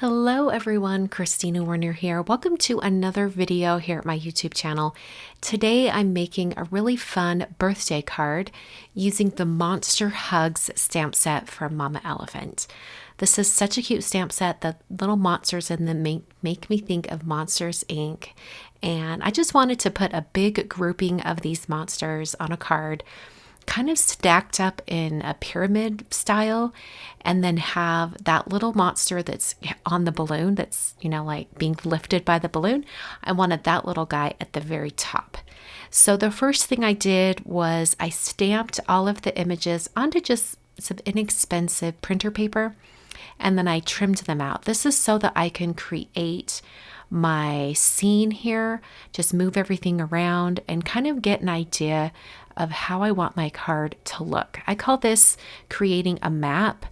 Hello everyone, Christina Werner here. Welcome to another video here at my YouTube channel. Today I'm making a really fun birthday card using the Monster Hugs stamp set from Mama Elephant. This is such a cute stamp set. The little monsters in them make me think of Monsters Inc. And I just wanted to put a big grouping of these monsters on a card, kind of stacked up in a pyramid style, and then have that little monster that's on the balloon that's, like being lifted by the balloon. I wanted that little guy at the very top. So the first thing I did was I stamped all of the images onto just some inexpensive printer paper, and then I trimmed them out. This is so that I can create my scene here, just move everything around and kind of get an idea of how I want my card to look. I call this creating a map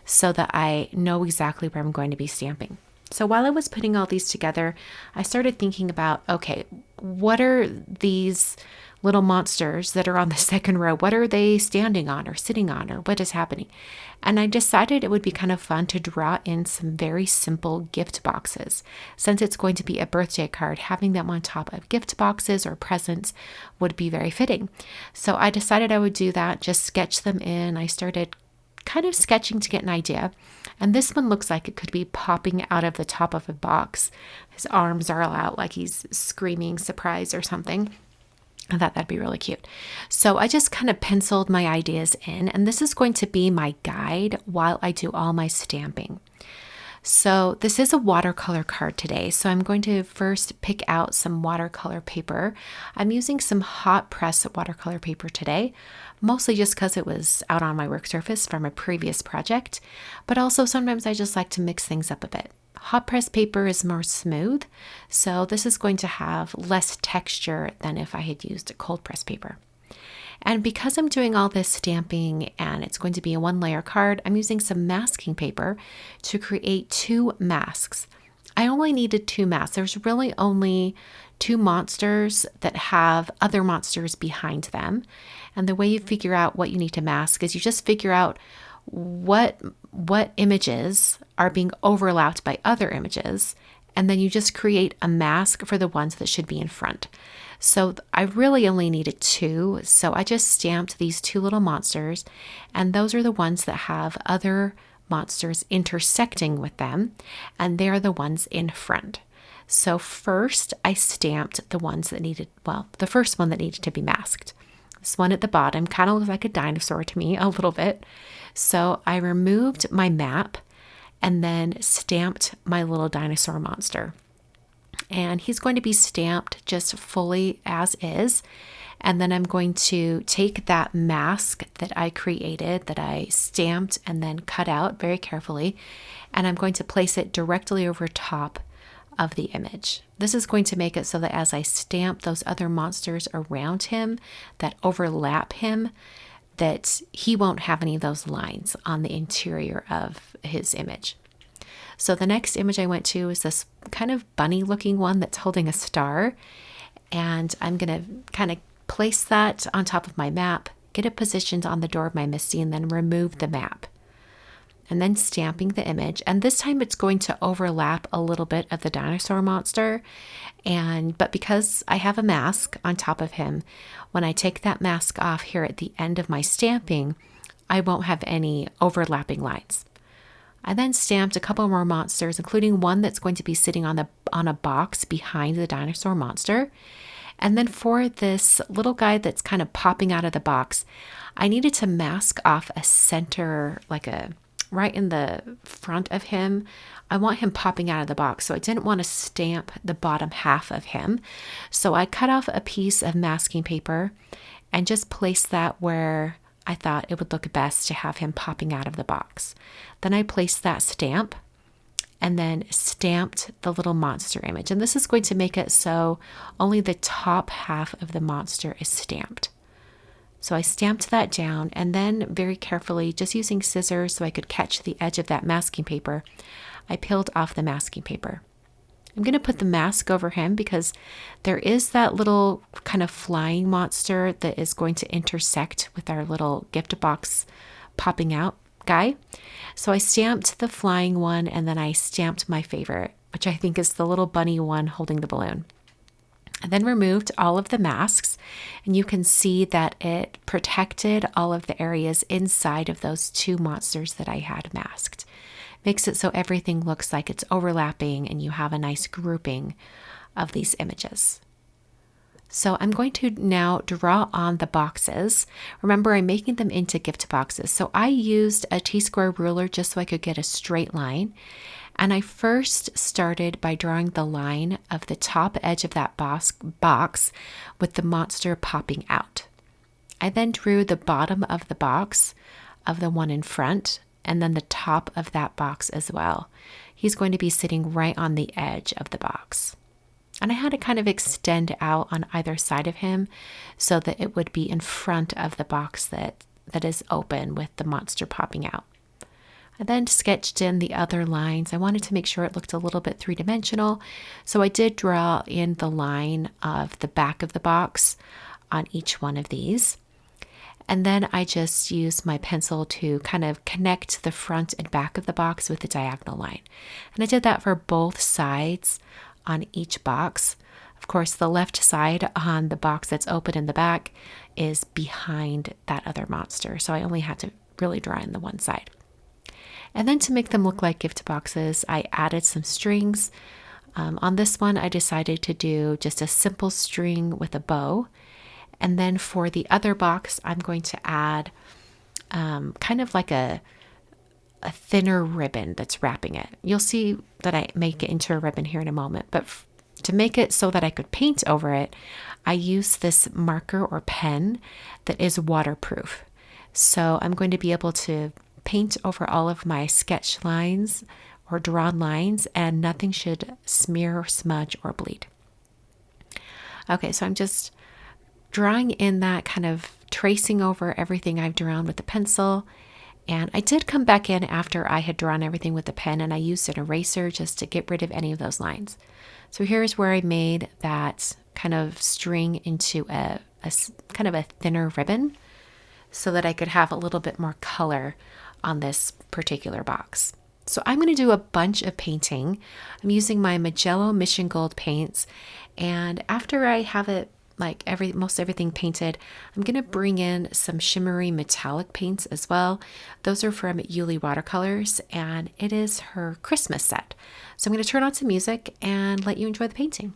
so that I know exactly where I'm going to be stamping. So while I was putting all these together, I started thinking about, okay, what are these little monsters that are on the second row? What are they standing on or sitting on, or what is happening? And I decided it would be kind of fun to draw in some very simple gift boxes. Since it's going to be a birthday card, having them on top of gift boxes or presents would be very fitting. So I decided I would do that, just sketch them in. I started kind of sketching to get an idea. And this one looks like it could be popping out of the top of a box. His arms are all out like he's screaming surprise or something. I thought that'd be really cute. So I just kind of penciled my ideas in, and this is going to be my guide while I do all my stamping. So this is a watercolor card today. So I'm going to first pick out some watercolor paper. I'm using some hot press watercolor paper today, mostly just because it was out on my work surface from a previous project, but also sometimes I just like to mix things up a bit. Hot press paper is more smooth, so this is going to have less texture than if I had used a cold press paper. And because I'm doing all this stamping and it's going to be a one layer card, I'm using some masking paper to create two masks. I only needed two masks. There's really only two monsters that have other monsters behind them. And the way you figure out what you need to mask is you just figure out what images are being overlapped by other images, and then you just create a mask for the ones that should be in front. So I really only needed two, so I just stamped these two little monsters, and those are the ones that have other monsters intersecting with them, and they're the ones in front. So first I stamped the ones that needed, the first one that needed to be masked. This one at the bottom kind of looks like a dinosaur to me a little bit. So I removed my map and then stamped my little dinosaur monster. And he's going to be stamped just fully as is. And then I'm going to take that mask that I created, that I stamped and then cut out very carefully, and I'm going to place it directly over top of the image. This is going to make it so that as I stamp those other monsters around him that overlap him, that he won't have any of those lines on the interior of his image. So the next image I went to is this kind of bunny looking one that's holding a star. And I'm going to kind of place that on top of my map, get it positioned on the door of my MISTI, and then remove the map. And then stamping the image. And this time it's going to overlap a little bit of the dinosaur monster. But because I have a mask on top of him, when I take that mask off here at the end of my stamping, I won't have any overlapping lines. I then stamped a couple more monsters, including one that's going to be sitting on a box behind the dinosaur monster. And then for this little guy that's kind of popping out of the box, I needed to mask off a center, right in the front of him. I want him popping out of the box, so I didn't want to stamp the bottom half of him. So I cut off a piece of masking paper and just placed that where I thought it would look best to have him popping out of the box. Then I placed that stamp and then stamped the little monster image. And this is going to make it so only the top half of the monster is stamped. So I stamped that down, and then very carefully, just using scissors so I could catch the edge of that masking paper, I peeled off the masking paper. I'm going to put the mask over him because there is that little kind of flying monster that is going to intersect with our little gift box popping out. guy. So I stamped the flying one, and then I stamped my favorite, which I think is the little bunny one holding the balloon. I then removed all of the masks, and you can see that it protected all of the areas inside of those two monsters that I had masked. Makes it so everything looks like it's overlapping and you have a nice grouping of these images. So I'm going to now draw on the boxes. Remember, I'm making them into gift boxes. So I used a T-square ruler just so I could get a straight line. And I first started by drawing the line of the top edge of that box with the monster popping out. I then drew the bottom of the box of the one in front, and then the top of that box as well. He's going to be sitting right on the edge of the box. And I had to kind of extend out on either side of him so that it would be in front of the box that is open with the monster popping out. I then sketched in the other lines. I wanted to make sure it looked a little bit three-dimensional, so I did draw in the line of the back of the box on each one of these. And then I just used my pencil to kind of connect the front and back of the box with the diagonal line. And I did that for both sides on each box. Of course, the left side on the box that's open in the back is behind that other monster, so I only had to really draw in the one side. And then to make them look like gift boxes, I added some strings. On this one, I decided to do just a simple string with a bow. And then for the other box, I'm going to add kind of like a thinner ribbon that's wrapping it. You'll see that I make it into a ribbon here in a moment. But to make it so that I could paint over it, I use this marker or pen that is waterproof. So I'm going to be able to paint over all of my sketch lines or drawn lines, and nothing should smear or smudge or bleed. Okay, so I'm just drawing in that, kind of tracing over everything I've drawn with the pencil. And I did come back in after I had drawn everything with the pen, and I used an eraser just to get rid of any of those lines. So here's where I made that kind of string into a kind of a thinner ribbon so that I could have a little bit more color on this particular box. So I'm going to do a bunch of painting. I'm using my Mijello Mission Gold paints, and after I have it like most everything painted, I'm going to bring in some shimmery metallic paints as well. Those are from Iuile Watercolors, and it is her Christmas set. So I'm going to turn on some music and let you enjoy the painting.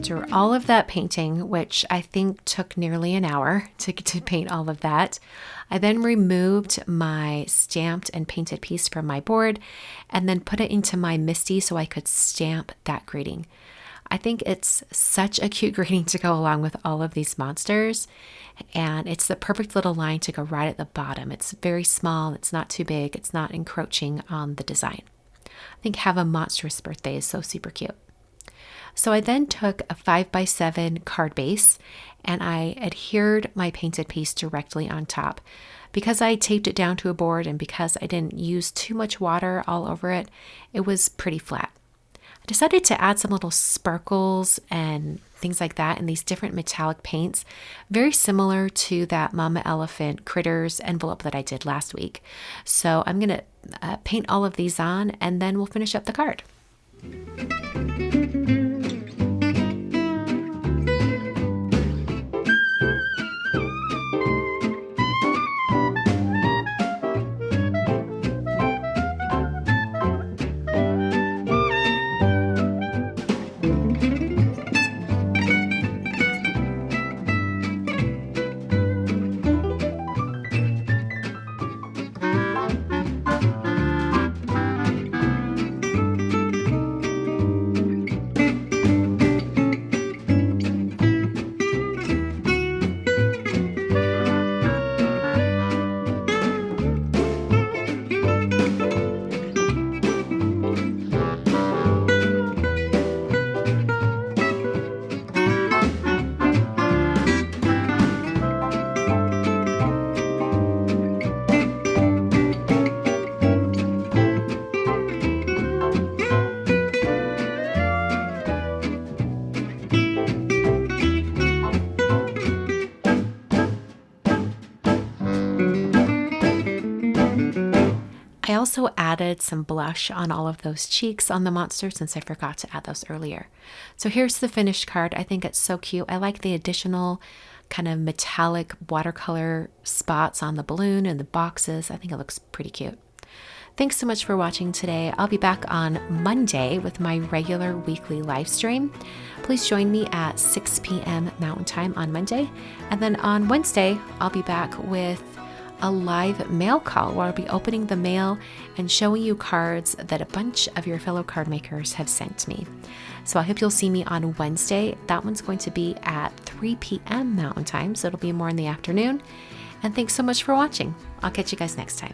after all of that painting, which I think took nearly an hour to paint all of that, I then removed my stamped and painted piece from my board and then put it into my MISTI so I could stamp that greeting. I think it's such a cute greeting to go along with all of these monsters, and it's the perfect little line to go right at the bottom. It's very small, it's not too big, it's not encroaching on the design. I think Have a Monstrous Birthday is so super cute. So I then took a 5x7 card base and I adhered my painted piece directly on top. Because I taped it down to a board and because I didn't use too much water all over it, it was pretty flat. I decided to add some little sparkles and things like that in these different metallic paints, very similar to that Mama Elephant Critters envelope that I did last week. So I'm going to paint all of these on and then we'll finish up the card. I also added some blush on all of those cheeks on the monster since I forgot to add those earlier. So here's the finished card. I think it's so cute. I like the additional kind of metallic watercolor spots on the balloon and the boxes. I think it looks pretty cute. Thanks so much for watching today. I'll be back on Monday with my regular weekly live stream. Please join me at 6 p.m. Mountain Time on Monday. And then on Wednesday, I'll be back with a live mail call where I'll be opening the mail and showing you cards that a bunch of your fellow card makers have sent me. So I hope you'll see me on Wednesday. That one's going to be at 3 p.m. Mountain Time, so it'll be more in the afternoon. And thanks so much for watching. I'll catch you guys next time.